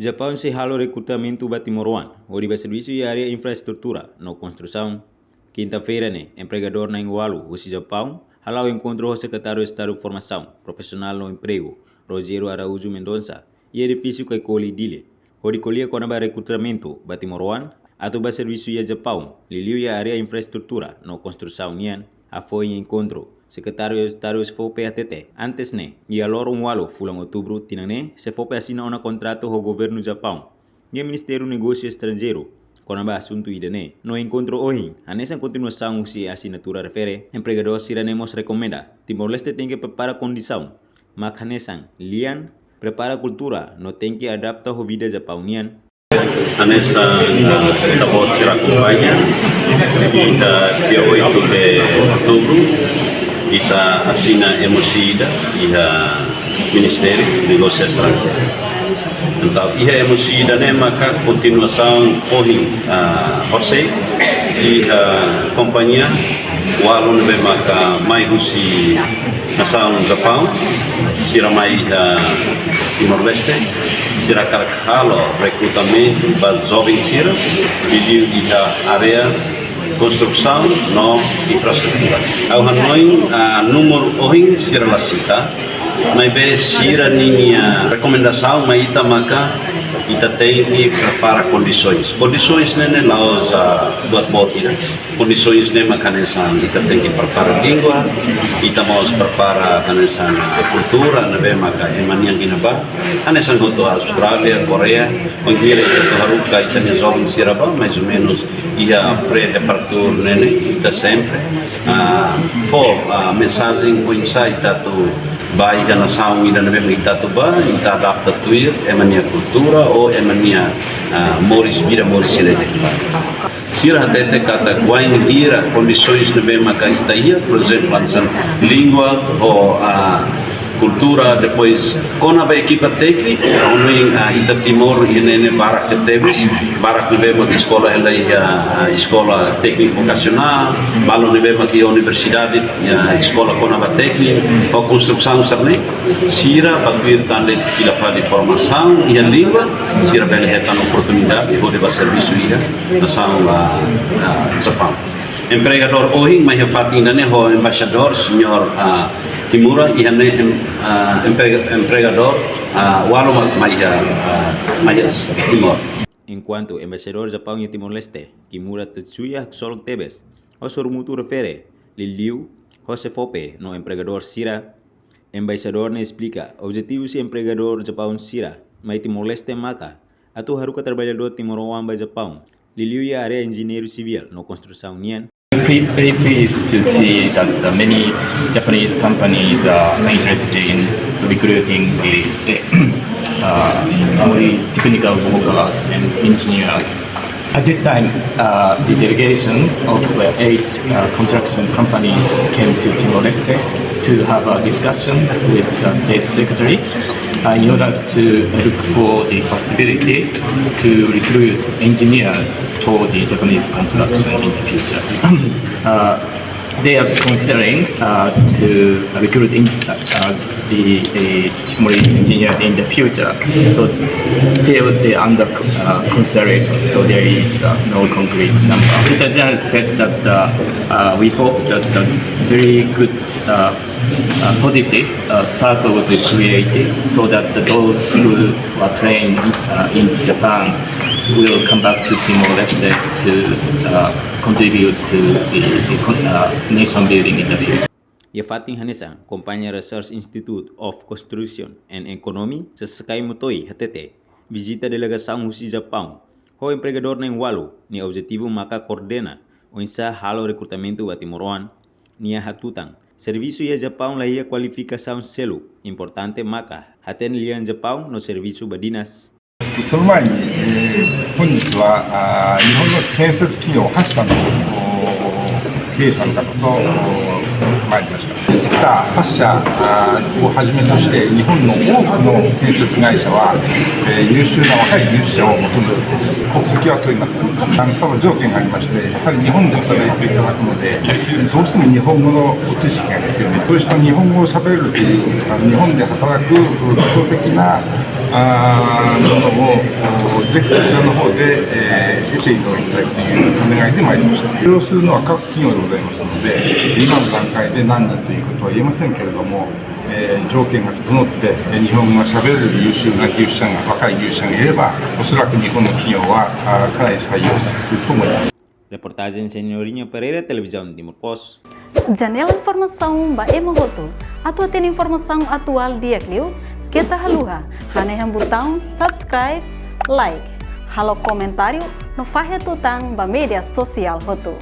Japão se ralo recrutamento batimoroan, oriba serviço e área infraestrutura, no construção. Quinta-feira, né, empregador na Ingualu, o Japão, halau encontrou o secretário de Estado de Formação Profissional no Emprego, Rogério Araújo Mendonça, e edifício que colhe dele. Horicolia com a recrutamento batimoroan, atuba serviço e Japão, liliu e área infraestrutura, no construção nian, a foi em encontro. Secretário de Estado se foi PATT. Antes, né, e alora walo fulang outubro, tinane, se foi assina um contrato com o governo do Japão. E o Ministério do Negócio Estrangeiro, com a assunto idane, no encontro hoje, a nessa continuação se a assinatura refere, empregador siranemos recomenda, Timor-Leste tem que preparar condição, mas hanesan, lian, prepara cultura, no tem que adaptar a vida japonian. Anessa kita buat sirah kumpanya dia 8 de outubro kita assina emosida iha Ministério do Negócio Estrangeiro. Então, iha emosida né maka continuação hoje José e a companhia walo nebe maka mai husi nação Japão sira mai Timor-Leste sira karakalo recrutamento para jovens sira di area construção no infraestrutura. Ao Hanoi número hoje sira lasita, mas be sira ninha recomendação mas ita maka ita tem que preparar condições. Condições né laos buat botir. Condições né makanesan ita tem que preparar língua, ita mau preparar kanesan cultura nebe maka emanian kinaba. Kanesan goto Australia, Korea, mengira ita haruka ita ne jovem siraba mais ou menos ia pré-departur nene ita sempre for mensagem com insight tu bai da nação ida nebe ita tu ba ita adapta tuir emania cultura ou emania moris vida moris nene sira tete kata guain ira condições nebe maka ita ia por exemplo ansan língua ou cultura, depois com a equipa técnica, onde ita Timor e nene barak tetebis, barak nebe mak escola ela a escola técnica vocacional, balo nebe mak universidade, escola com a técnica, ou construção sarne, sira batuir tande kila fali formação e a língua, sira bele hetan oportunidade e pode serviço ia nação Japão. Empregador hoje, mas eu fato ainda o embaixador, senhor Kimura, e empregador walo maya Timor. Enquanto embaixador Japão e Timor-Leste, Kimura Tetsuya Solok Tebes, o sormutu refere, Liliu, José Fope, no empregador Sira, embaixador ne explica, objetivo se empregador Japão Sira, mas Timor-Leste maka, atu haruka trabalhador Timor-Wamba Japão, Liliu e área engenheiro civil, no construção nian. Very pleased to see that many Japanese companies are interested in recruiting the Timorese technical workers and engineers. At this time, the delegation of 8 construction companies came to Timor-Leste to have a discussion with State Secretary in order to look for the possibility to recruit engineers for the Japanese construction in the future. They are considering to recruit the Timorese engineers in the future. So still they are under consideration. So there is no concrete number. Peter Jan said that we hope that the very good positive circle will be created so that those who are trained in Japan will come back to Timor-Leste to contribute to the nation building in the future. Ia fating hanesa, Companhia Research Institute of Construction and Economy, sesekai mutoi HTT, visita delegação Rusi Japão. O empregador na Ingualu, ni objetivo maka coordena, o insa halo recrutamento batimoroan, ni a hatutang. Serviço ia Japão la ia qualificação selo, importante maka, haten lian Japão no serviço badinas. その前に、本日は日本の建設企業8社の経営者の方と参りました。スキタ8社をはじめとして日本の多くの建設会社は優秀な若い技術者を求めています。国籍は問いません。ただ条件がありまして、やはり日本で働いていただくので、どうしても日本語の知識が必要で、そうした日本語をしゃべれるという日本で働く理想的なものをぜひこちらの方で、得ていただきたいというお願いで参りました。利用するのは各企業でございますので、今の段階で何人ということは言えませんけれども、条件が整って日本語が喋れる優秀な技術者が、若い技術者がいれば、おそらく日本の企業はかなり採用すると思います。Reportagem Senhorinha Pereira, Televisão Timor Post. Janela informação ba emogoto. Atu tem informação atual dia kliu. Kita haluha. Hane yang botão subscribe, like. Halo comentário no fahe tutang ba media sosial hotu.